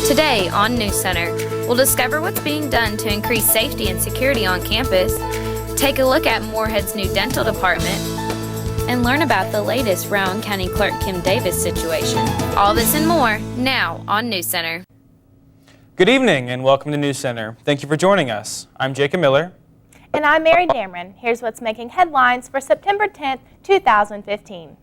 Today on Newscenter, we'll discover what's being done to increase safety and security on campus, take a look at Moorhead's new dental department, and learn about the latest Rowan County Clerk Kim Davis situation. All this and more now on Newscenter. Good evening and welcome to Newscenter. Thank you for joining us. I'm Jacob Miller. And I'm Mary Dameron. Here's what's making headlines for September 10th, 2015.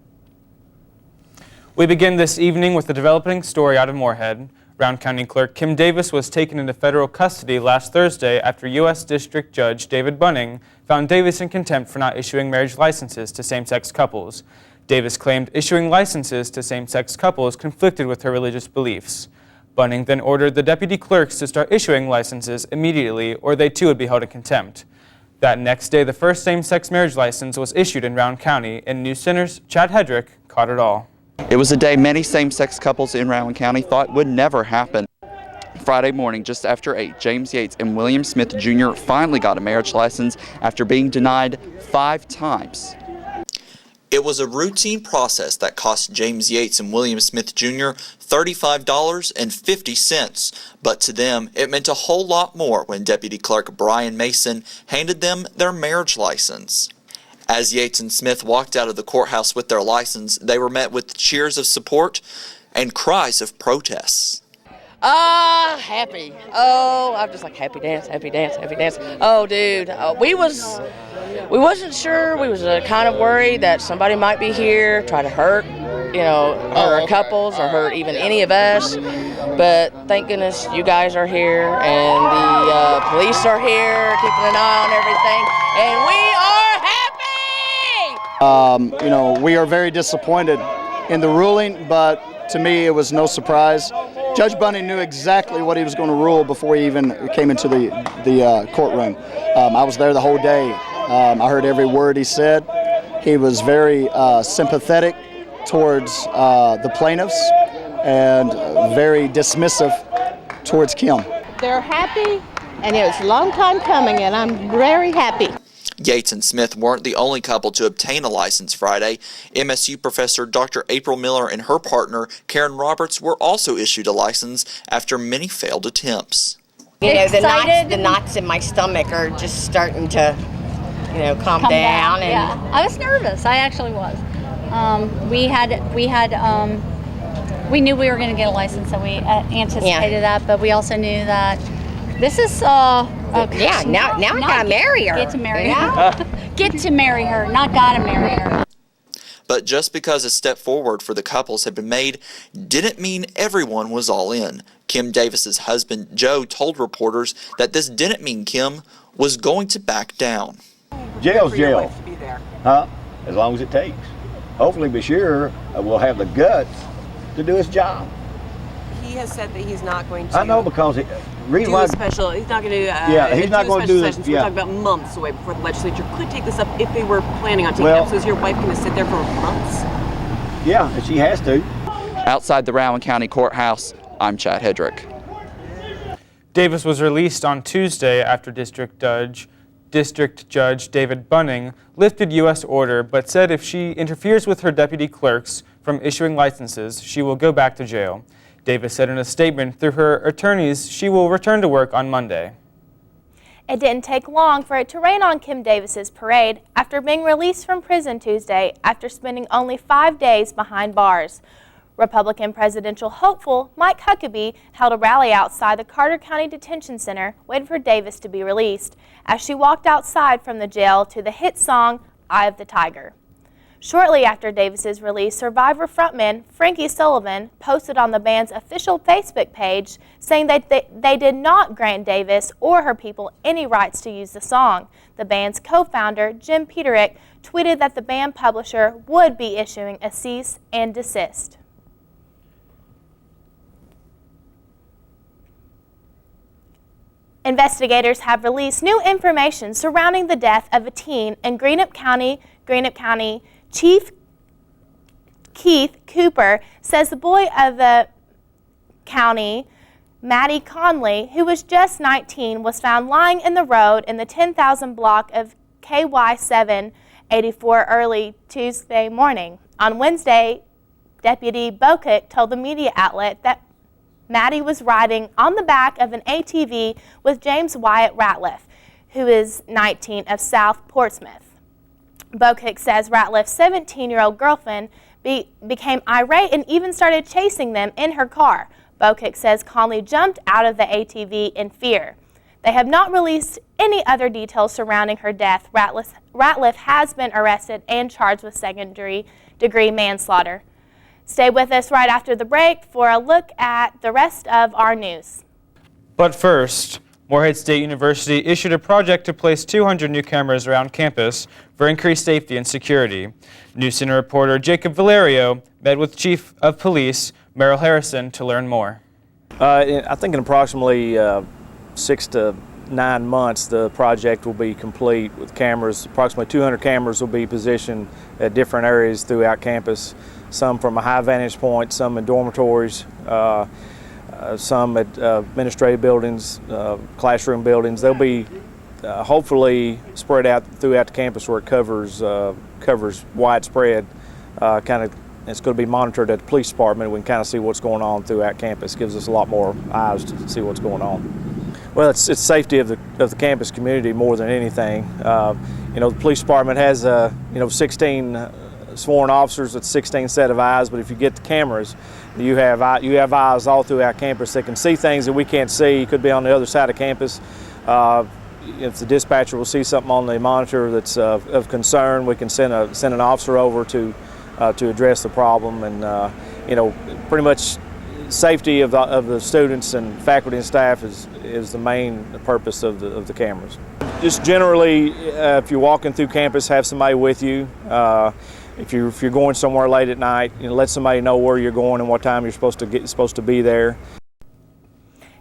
We begin this evening with a developing story out of Moorhead. Rowan County Clerk Kim Davis was taken into federal custody last Thursday after U.S. District Judge David Bunning found Davis in contempt for not issuing marriage licenses to same-sex couples. Davis claimed issuing licenses to same-sex couples conflicted with her religious beliefs. Bunning then ordered the deputy clerks to start issuing licenses immediately, or they too would be held in contempt. That next day, the first same-sex marriage license was issued in Rowan County, and Newscenter's Chad Hedrick caught it all. It was a day many same-sex couples in Rowan County thought would never happen. Friday morning, just after 8, James Yates and William Smith Jr. finally got a marriage license after being denied 5 times. It was a routine process that cost James Yates and William Smith Jr. $35.50, but to them it meant a whole lot more when Deputy Clerk Brian Mason handed them their marriage license. As Yates and Smith walked out of the courthouse with their license, they were met with cheers of support and cries of protests. Happy. Oh, I'm just like, happy dance, happy dance, happy dance. Oh, dude, we wasn't sure. We was kind of worried that somebody might be here, try to hurt, our couples or hurt even any of us. But thank goodness you guys are here and the police are here, keeping an eye on everything, and we are happy. We are very disappointed in the ruling, but to me it was no surprise. Judge Bunning knew exactly what he was going to rule before he even came into the courtroom. I was there the whole day. I heard every word he said. He was very sympathetic towards the plaintiffs and very dismissive towards Kim. They're happy, and it was a long time coming, and I'm very happy. Yates and Smith weren't the only couple to obtain a license Friday. MSU professor Dr. April Miller and her partner, Karen Roberts, were also issued a license after many failed attempts. The knots in my stomach are just starting to, calm down. And yeah, I was nervous. I actually was. We knew we were going to get a license, and we anticipated that, but we also knew that this is now I gotta marry her. Get to marry her. Get to marry her, not gotta marry her. But just because a step forward for the couples had been made didn't mean everyone was all in. Kim Davis's husband, Joe, told reporters that this didn't mean Kim was going to back down. Jail's jail. Huh? As long as it takes. Hopefully Bashir will have the guts to do his job. He has said that he's not going to. I know, because he's not going to do. He's not going to do this. We're talking about months away before the legislature could take this up if they were planning on taking it up. So is your wife going to sit there for months? Yeah, and she has to. Outside the Rowan County Courthouse, I'm Chad Hedrick. Davis was released on Tuesday after District Judge David Bunning lifted U.S. order, but said if she interferes with her deputy clerks from issuing licenses, she will go back to jail. Davis said in a statement through her attorneys she will return to work on Monday. It didn't take long for it to rain on Kim Davis's parade after being released from prison Tuesday after spending only 5 days behind bars. Republican presidential hopeful Mike Huckabee held a rally outside the Carter County Detention Center waiting for Davis to be released as she walked outside from the jail to the hit song Eye of the Tiger. Shortly after Davis's release, Survivor frontman Frankie Sullivan posted on the band's official Facebook page saying that they did not grant Davis or her people any rights to use the song. The band's co-founder, Jim Peterick, tweeted that the band publisher would be issuing a cease and desist. Investigators have released new information surrounding the death of a teen in Greenup County. Chief Keith Cooper says the boy of the county, Maddie Conley, who was just 19, was found lying in the road in the 10,000 block of KY 784 early Tuesday morning. On Wednesday, Deputy Bocook told the media outlet that Maddie was riding on the back of an ATV with James Wyatt Ratliff, who is 19 of South Portsmouth. Bokick says Ratliff's 17-year-old girlfriend became irate and even started chasing them in her car. Bokick says Conley jumped out of the ATV in fear. They have not released any other details surrounding her death. Ratliff has been arrested and charged with second-degree manslaughter. Stay with us right after the break for a look at the rest of our news. But first, Morehead State University issued a project to place 200 new cameras around campus for increased safety and security. Newscenter reporter Jacob Valerio met with Chief of Police Merrill Harrison to learn more. I think in approximately 6 to 9 months, the project will be complete with cameras. Approximately 200 cameras will be positioned at different areas throughout campus, some from a high vantage point, some in dormitories, some at administrative buildings, classroom buildings. They'll be hopefully spread out throughout the campus where it covers widespread. It's going to be monitored at the police department. We can kind of see what's going on throughout campus. Gives us a lot more eyes to see what's going on. Well, it's safety of the campus community more than anything. The police department has 16 sworn officers with 16 set of eyes, but if you get the cameras, you have eyes all throughout campus that can see things that we can't see. It could be on the other side of campus. If the dispatcher will see something on the monitor that's of concern, we can send an officer over to address the problem, and pretty much safety of the students and faculty and staff is the main purpose of the cameras. Just generally, if you're walking through campus, have somebody with you. If you're going somewhere late at night, let somebody know where you're going and what time you're supposed to be there.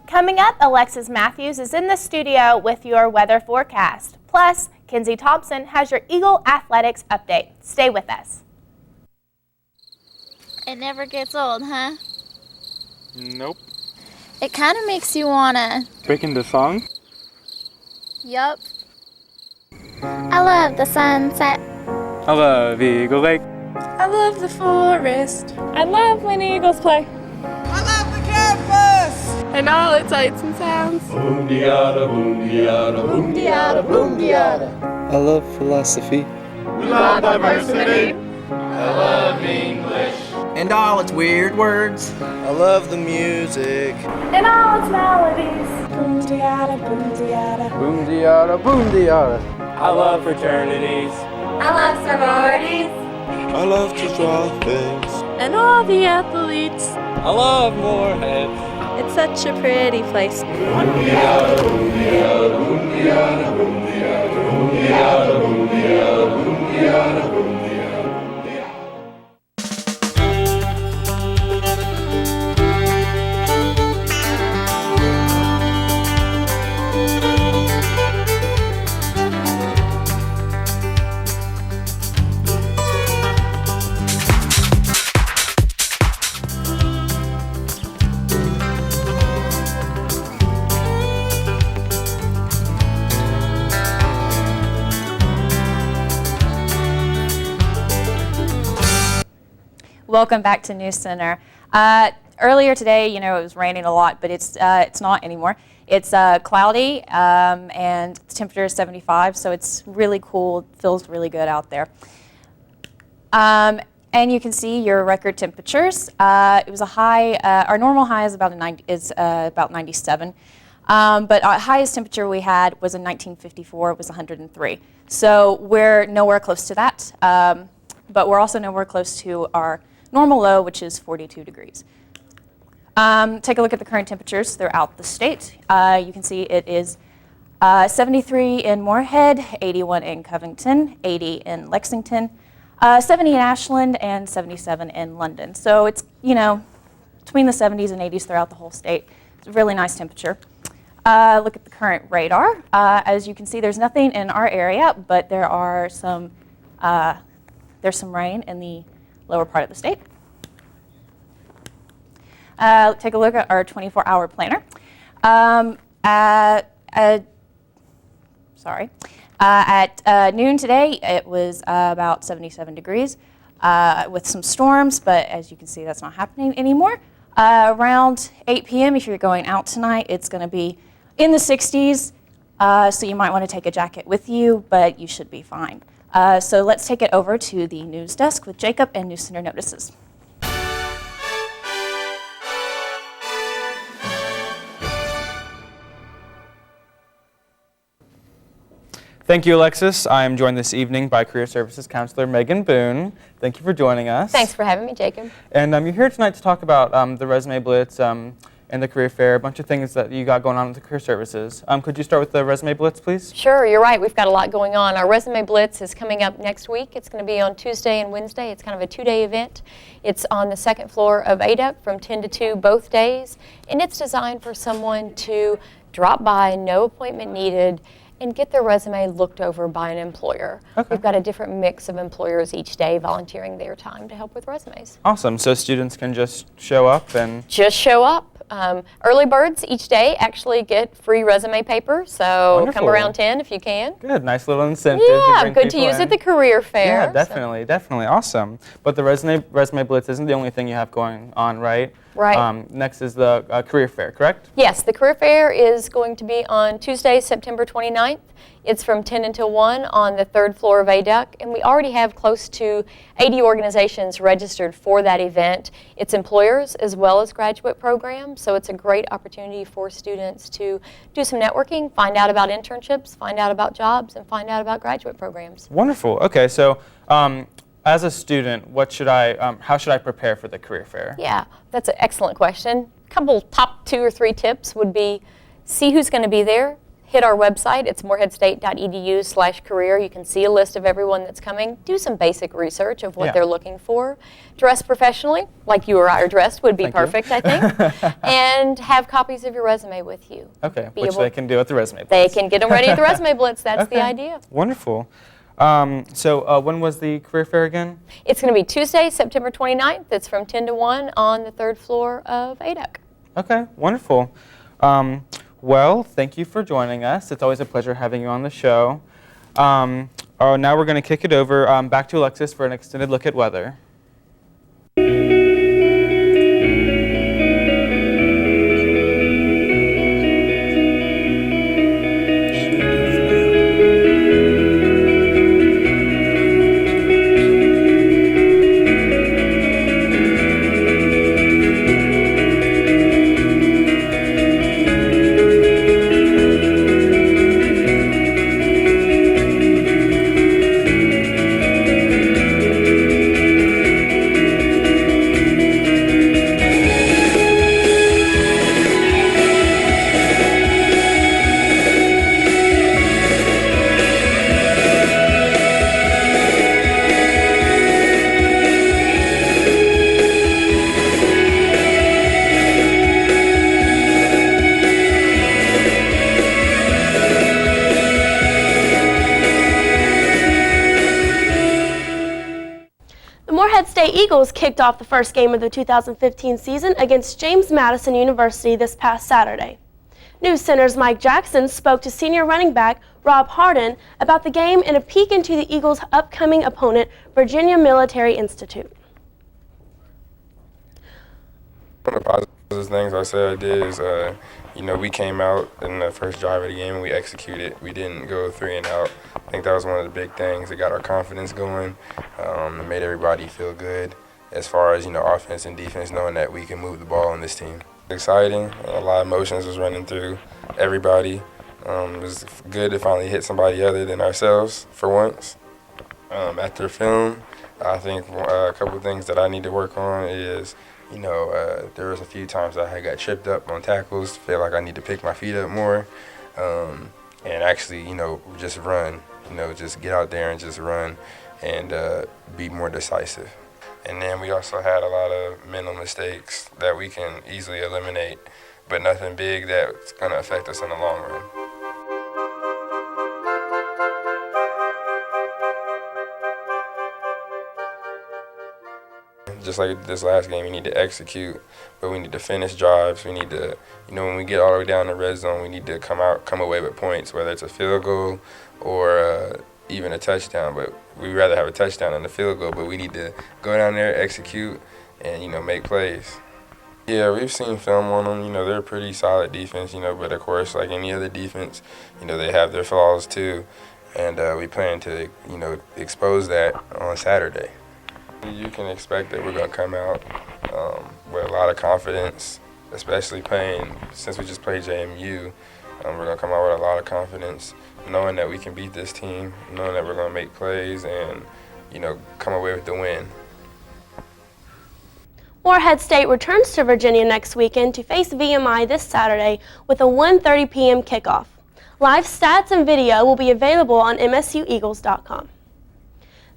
Coming up, Alexis Matthews is in the studio with your weather forecast. Plus, Kenzie Thompson has your Eagle Athletics update. Stay with us. It never gets old, huh? Nope. It kind of makes you wanna... Breaking the song? Yup. I love the sunset. I love Eagle Lake. I love the forest. I love when eagles play. I love the campus! And all its sights and sounds. Boom-de-yada, boom-de-yada, boom-de-yada, boom-de-yada. I love philosophy. We love diversity. I love English. And all its weird words. I love the music. And all its melodies. Boom-de-yada, boom-de-yada. Boom-de-yada, boom-de-yada. I love fraternities. I love sororities. I love to draw things. And all the athletes. I love Morehead. It's such a pretty place. Boom-de-yada, boom-de-yada, boom-de-yada, boom-de-yada, boom-de-yada, boom-de-yada, boom-de-yada, boom-de-yada. Welcome back to Newscenter. Earlier today, it was raining a lot, but it's not anymore. It's cloudy and the temperature is 75, so it's really cool. It feels really good out there. And you can see your record temperatures. It was a high. Our normal high is about 97, but our highest temperature we had was in 1954. It was 103. So we're nowhere close to that, but we're also nowhere close to our normal low, which is 42 degrees. Take a look at the current temperatures throughout the state. You can see it is 73 in Morehead, 81 in Covington, 80 in Lexington, 70 in Ashland, and 77 in London. So it's, between the 70s and 80s throughout the whole state. It's a really nice temperature. Look at the current radar. As you can see, there's nothing in our area, but there are there's some rain in the lower part of the state. Take a look at our 24-hour planner. At noon today, it was about 77 degrees with some storms, but as you can see, that's not happening anymore. Around 8 p.m. if you're going out tonight, it's going to be in the 60s, so you might want to take a jacket with you, but you should be fine. So let's take it over to the news desk with Jacob and Newscenter notices. Thank you, Alexis. I am joined this evening by Career Services Counselor Megan Boone. Thank you for joining us. Thanks for having me, Jacob. And you're here tonight to talk about the Resume Blitz and the Career Fair, a bunch of things that you got going on with the Career Services. Could you start with the Resume Blitz, please? Sure, you're right. We've got a lot going on. Our Resume Blitz is coming up next week. It's going to be on Tuesday and Wednesday. It's kind of a 2-day event. It's on the second floor of ADUC from 10 to 2 both days, and it's designed for someone to drop by, no appointment needed, and get their resume looked over by an employer. Okay. We've got a different mix of employers each day volunteering their time to help with resumes. Awesome. So students can just show up and... Just show up. Early birds each day actually get free resume paper, so Wonderful. Come around 10 if you can. Good. Nice little incentive. Yeah, good to use at the career fair. Yeah, definitely. Awesome. But the Resume Blitz isn't the only thing you have going on, right? Right. Next is the Career Fair, correct? Yes, the career fair is going to be on Tuesday, September 29th. It's from 10 until 1 on the third floor of ADUC, and we already have close to 80 organizations registered for that event. It's employers as well as graduate programs, so it's a great opportunity for students to do some networking, find out about internships, find out about jobs, and find out about graduate programs. Wonderful. Okay, so as a student, how should I prepare for the Career Fair? Yeah, that's an excellent question. A couple top 2 or 3 tips would be see who's going to be there. Hit our website. It's moorheadstate.edu/career. You can see a list of everyone that's coming. Do some basic research of what they're looking for. Dress professionally, like you or I are dressed, would be perfect, I think. And have copies of your resume with you. Okay, which they can do at the Resume Blitz. They can get them ready at the Resume Blitz. That's the idea. Wonderful. So when was the Career Fair again? It's going to be Tuesday, September 29th. It's from 10 to 1 on the third floor of ADUC. Okay, wonderful. Well, thank you for joining us. It's always a pleasure having you on the show. Now we're going to kick it over back to Alexis for an extended look at weather. Eagles kicked off the first game of the 2015 season against James Madison University this past Saturday. Newscenter's Mike Jackson spoke to senior running back Rob Harden about the game and a peek into the Eagles' upcoming opponent, Virginia Military Institute. One of the positive things I said I did is, we came out in the first drive of the game and we executed. We didn't go 3 and out. I think that was one of the big things. It got our confidence going. It made everybody feel good as far as, offense and defense, knowing that we can move the ball on this team. Exciting. A lot of emotions was running through everybody. It was good to finally hit somebody other than ourselves for once. After film, I think a couple of things that I need to work on is, there was a few times I had got tripped up on tackles, feel like I need to pick my feet up more, and actually, just run, just get out there and just run and be more decisive. And then we also had a lot of mental mistakes that we can easily eliminate, but nothing big that's going to affect us in the long run. Just like this last game, we need to execute, but we need to finish drives. We need to, when we get all the way down the red zone, we need to come away with points, whether it's a field goal or even a touchdown. But we'd rather have a touchdown than a field goal, but we need to go down there, execute, and, make plays. Yeah, we've seen film on them. They're a pretty solid defense, but of course, like any other defense, they have their flaws too. And we plan to, expose that on Saturday. You can expect that we're going to come out with a lot of confidence, especially since we just played JMU, we're going to come out with a lot of confidence, knowing that we can beat this team, knowing that we're going to make plays and, come away with the win. Morehead State returns to Virginia next weekend to face VMI this Saturday with a 1:30 p.m. kickoff. Live stats and video will be available on MSUEagles.com.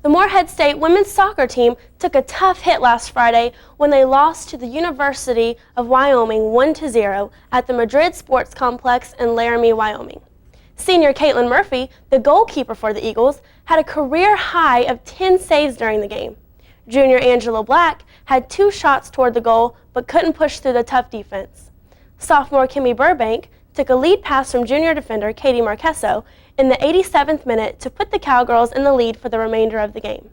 The Morehead State women's soccer team took a tough hit last Friday when they lost to the University of Wyoming 1-0 at the Madrid Sports Complex in Laramie, Wyoming. Senior Caitlin Murphy, the goalkeeper for the Eagles, had a career high of 10 saves during the game. Junior Angela Black had 2 shots toward the goal but couldn't push through the tough defense. Sophomore Kimmy Burbank took a lead pass from junior defender Katie Marqueso in the 87th minute to put the Cowgirls in the lead for the remainder of the game.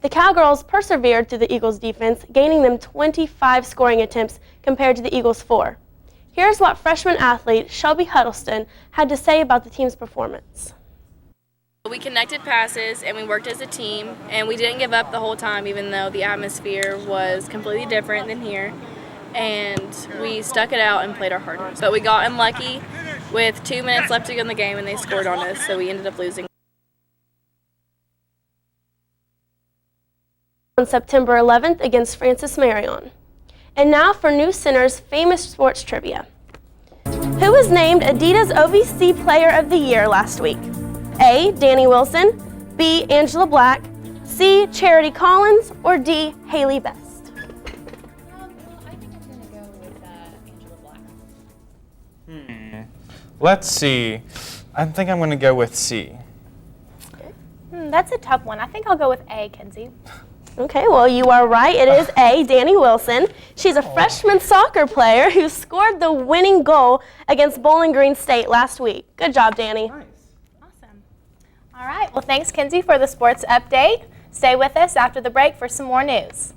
The Cowgirls persevered through the Eagles' defense, gaining them 25 scoring attempts compared to the Eagles' 4. Here's what freshman athlete Shelby Huddleston had to say about the team's performance. We connected passes and we worked as a team, and we didn't give up the whole time even though the atmosphere was completely different than here. And we stuck it out and played our hardest. But we got unlucky with 2 minutes left to go in the game and they scored on us, so we ended up losing. On September 11th against Francis Marion. And now for Newscenter's famous sports trivia. Who was named Adidas OVC Player of the Year last week? A. Danny Wilson, B. Angela Black, C. Charity Collins, or D. Haley Best? I think I'm going to go with Angela Black. Let's see. I think I'm going to go with C. That's a tough one. I think I'll go with A, Kenzie. Okay, well, you are right. It is A, Danny Wilson. She's a freshman soccer player who scored the winning goal against Bowling Green State last week. Good job, Danny. Nice. Awesome. All right. Well, thanks, Kenzie, for the sports update. Stay with us after the break for some more news.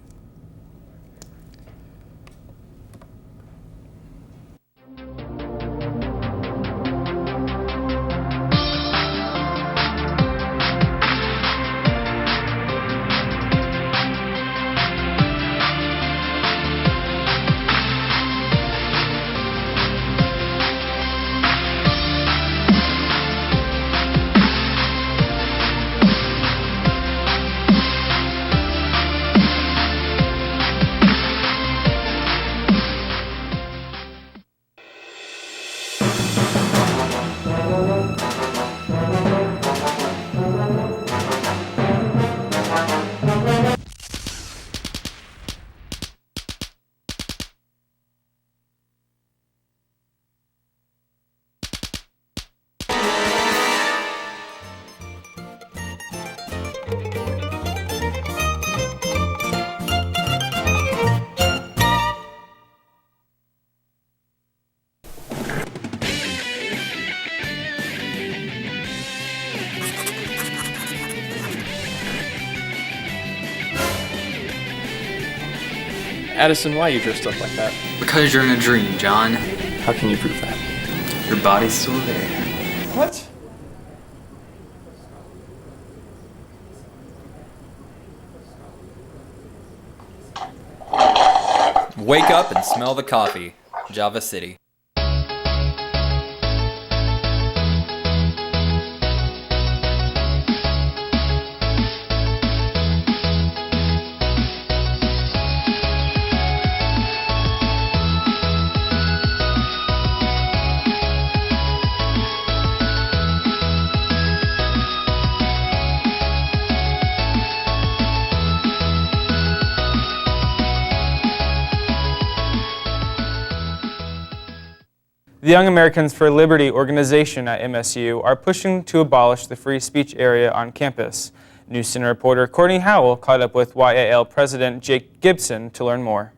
Addison, why are you dressed up like that? Because you're in a dream, John. How can you prove that? Your body's still there. What? Wake up and smell the coffee. Java City. The Young Americans for Liberty organization at MSU are pushing to abolish the free speech area on campus. Newscenter reporter Courtney Howell caught up with YAL President Jake Gibson to learn more.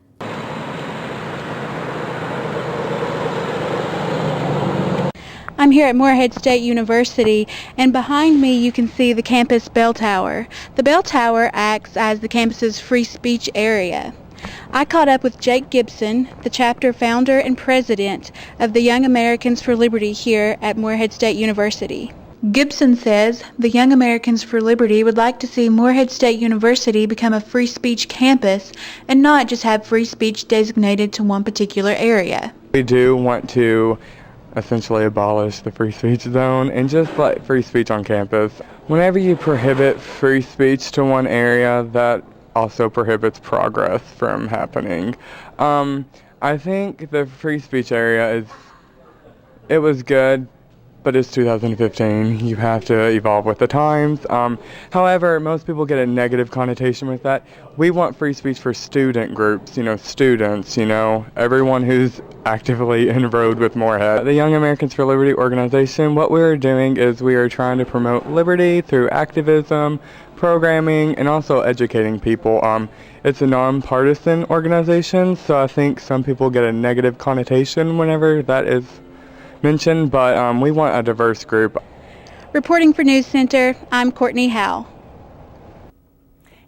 I'm here at Morehead State University, and behind me you can see the campus bell tower. The bell tower acts as the campus's free speech area. I caught up with Jake Gibson, the chapter founder and president of the Young Americans for Liberty here at Morehead State University. Gibson says the Young Americans for Liberty would like to see Morehead State University become a free speech campus and not just have free speech designated to one particular area. We do want to essentially abolish the free speech zone and just let free speech on campus. Whenever you prohibit free speech to one area, that also prohibits progress from happening. I think the free speech area it was good, but it's 2015. You have to evolve with the times. However, most people get a negative connotation with that. We want free speech for student groups, students, everyone who's actively enrolled with Morehead. The Young Americans for Liberty organization, what we're doing is we are trying to promote liberty through activism, programming, and also educating people. It's a nonpartisan organization, so I think some people get a negative connotation whenever that is mentioned, but we want a diverse group. Reporting for Newscenter, I'm Courtney Howe.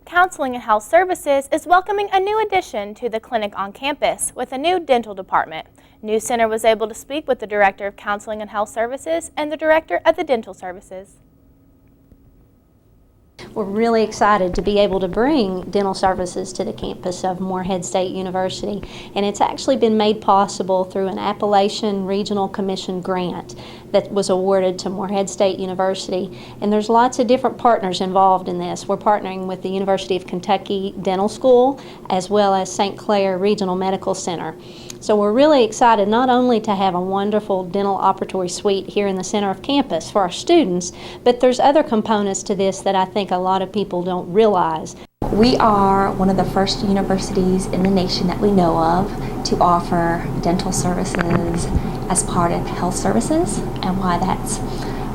Counseling and Health Services is welcoming a new addition to the clinic on campus with a new dental department. Newscenter was able to speak with the Director of Counseling and Health Services and the Director of the Dental Services. We're really excited to be able to bring dental services to the campus of Morehead State University, and it's actually been made possible through an Appalachian Regional Commission grant that was awarded to Morehead State University, and there's lots of different partners involved in this. We're partnering with the University of Kentucky Dental School as well as St. Clair Regional Medical Center. So we're really excited not only to have a wonderful dental operatory suite here in the center of campus for our students, but there's other components to this that I think a lot of people don't realize. We are one of the first universities in the nation that we know of to offer dental services as part of health services, and why that's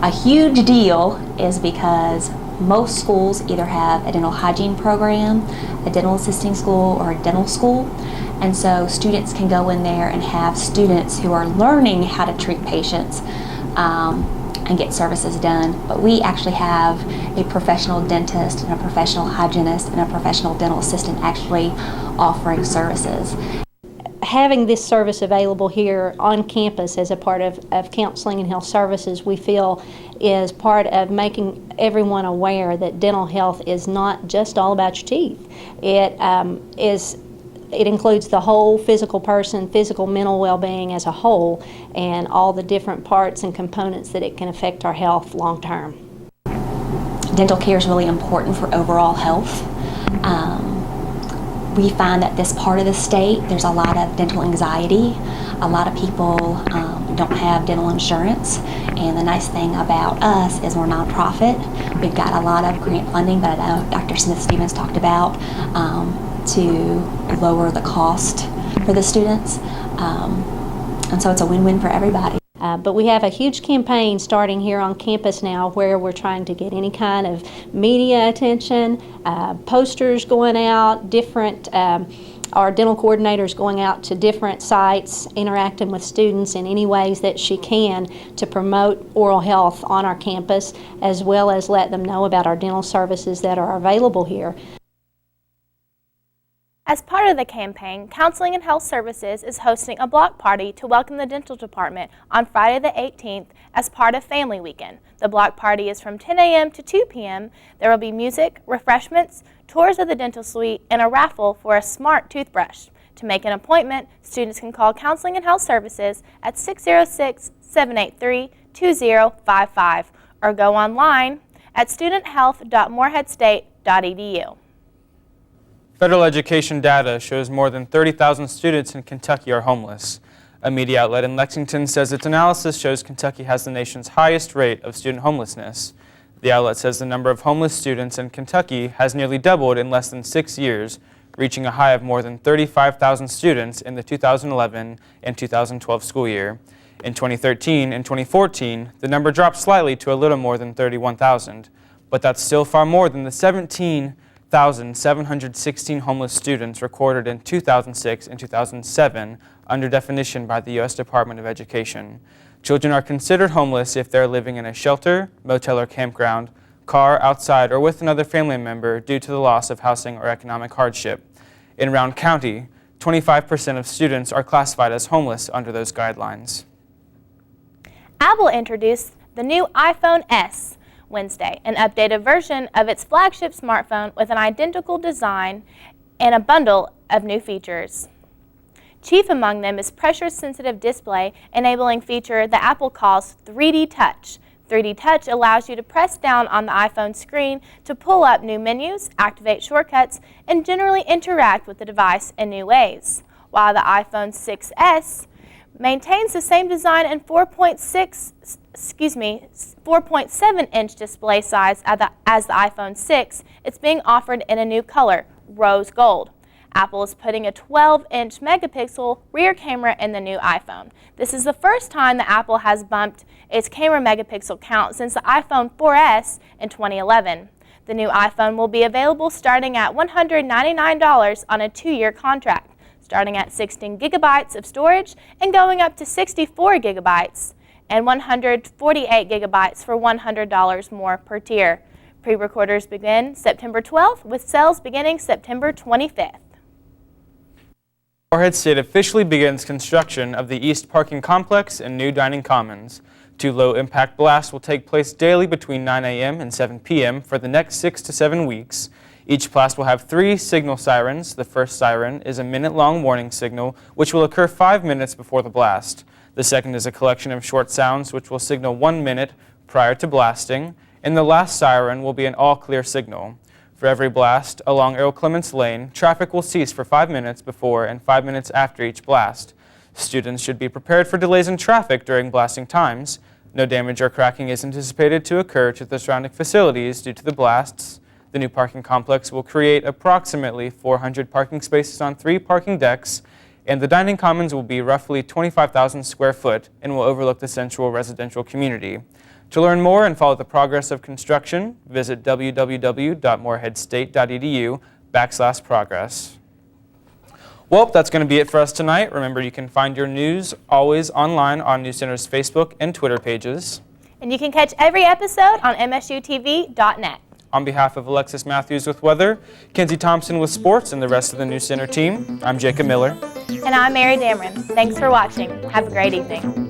a huge deal is because most schools either have a dental hygiene program, a dental assisting school, or a dental school. And so students can go in there and have students who are learning how to treat patients and get services done. But we actually have a professional dentist and a professional hygienist and a professional dental assistant actually offering services. Having this service available here on campus as a part of counseling and health services, we feel is part of making everyone aware that dental health is not just all about your teeth. It includes the whole physical person, physical, mental well-being as a whole, and all the different parts and components that it can affect our health long term. Dental care is really important for overall health. We find that this part of the state, there's a lot of dental anxiety. A lot of people don't have dental insurance, and the nice thing about us is we're nonprofit. We've got a lot of grant funding that I know Dr. Smith-Stevens talked about to lower the cost for the students, and so it's a win-win for everybody. But we have a huge campaign starting here on campus now where we're trying to get any kind of media attention, posters going out, our dental coordinators going out to different sites, interacting with students in any ways that she can to promote oral health on our campus, as well as let them know about our dental services that are available here. As part of the campaign, Counseling and Health Services is hosting a block party to welcome the dental department on Friday the 18th as part of Family Weekend. The block party is from 10 a.m. to 2 p.m. There will be music, refreshments, tours of the dental suite, and a raffle for a smart toothbrush. To make an appointment, students can call Counseling and Health Services at 606-783-2055 or go online at studenthealth.moreheadstate.edu. Federal education data shows more than 30,000 students in Kentucky are homeless. A media outlet in Lexington says its analysis shows Kentucky has the nation's highest rate of student homelessness. The outlet says the number of homeless students in Kentucky has nearly doubled in less than 6 years, reaching a high of more than 35,000 students in the 2011 and 2012 school year. In 2013 and 2014, the number dropped slightly to a little more than 31,000, but that's still far more than the 17,716 homeless students recorded in 2006 and 2007 under definition by the U.S. Department of Education. Children are considered homeless if they're living in a shelter, motel or campground, car, outside, or with another family member due to the loss of housing or economic hardship. In Round County, 25% of students are classified as homeless under those guidelines. Apple introduced the new iPhone S Wednesday, an updated version of its flagship smartphone with an identical design and a bundle of new features. Chief among them is pressure-sensitive display, enabling feature that Apple calls 3D Touch. 3D Touch allows you to press down on the iPhone screen to pull up new menus, activate shortcuts, and generally interact with the device in new ways. While the iPhone 6s maintains the same design and 4.7-inch display size as the iPhone 6, it's being offered in a new color, rose gold. Apple is putting a 12-inch megapixel rear camera in the new iPhone. This is the first time that Apple has bumped its camera megapixel count since the iPhone 4S in 2011. The new iPhone will be available starting at $199 on a 2-year contract, starting at 16 gigabytes of storage and going up to 64 gigabytes and 148 gigabytes for $100 more per tier. Pre-recorders begin September 12th with sales beginning September 25th. Morehead State officially begins construction of the East Parking Complex and new dining commons. 2 low-impact blasts will take place daily between 9 a.m. and 7 p.m. for the next 6 to 7 weeks. Each blast will have 3 signal sirens. The first siren is a minute-long warning signal, which will occur 5 minutes before the blast. The second is a collection of short sounds, which will signal 1 minute prior to blasting, and the last siren will be an all-clear signal. For every blast along Earl Clements Lane, traffic will cease for 5 minutes before and 5 minutes after each blast. Students should be prepared for delays in traffic during blasting times. No damage or cracking is anticipated to occur to the surrounding facilities due to the blasts. The new parking complex will create approximately 400 parking spaces on 3 parking decks, and the dining commons will be roughly 25,000 square foot and will overlook the central residential community. To learn more and follow the progress of construction, visit www.moreheadstate.edu/progress. Well, that's going to be it for us tonight. Remember, you can find your news always online on Newscenter's Facebook and Twitter pages. And you can catch every episode on msutv.net. On behalf of Alexis Matthews with weather, Kenzie Thompson with sports, and the rest of the Newscenter team, I'm Jacob Miller. And I'm Mary Dameron. Thanks for watching. Have a great evening.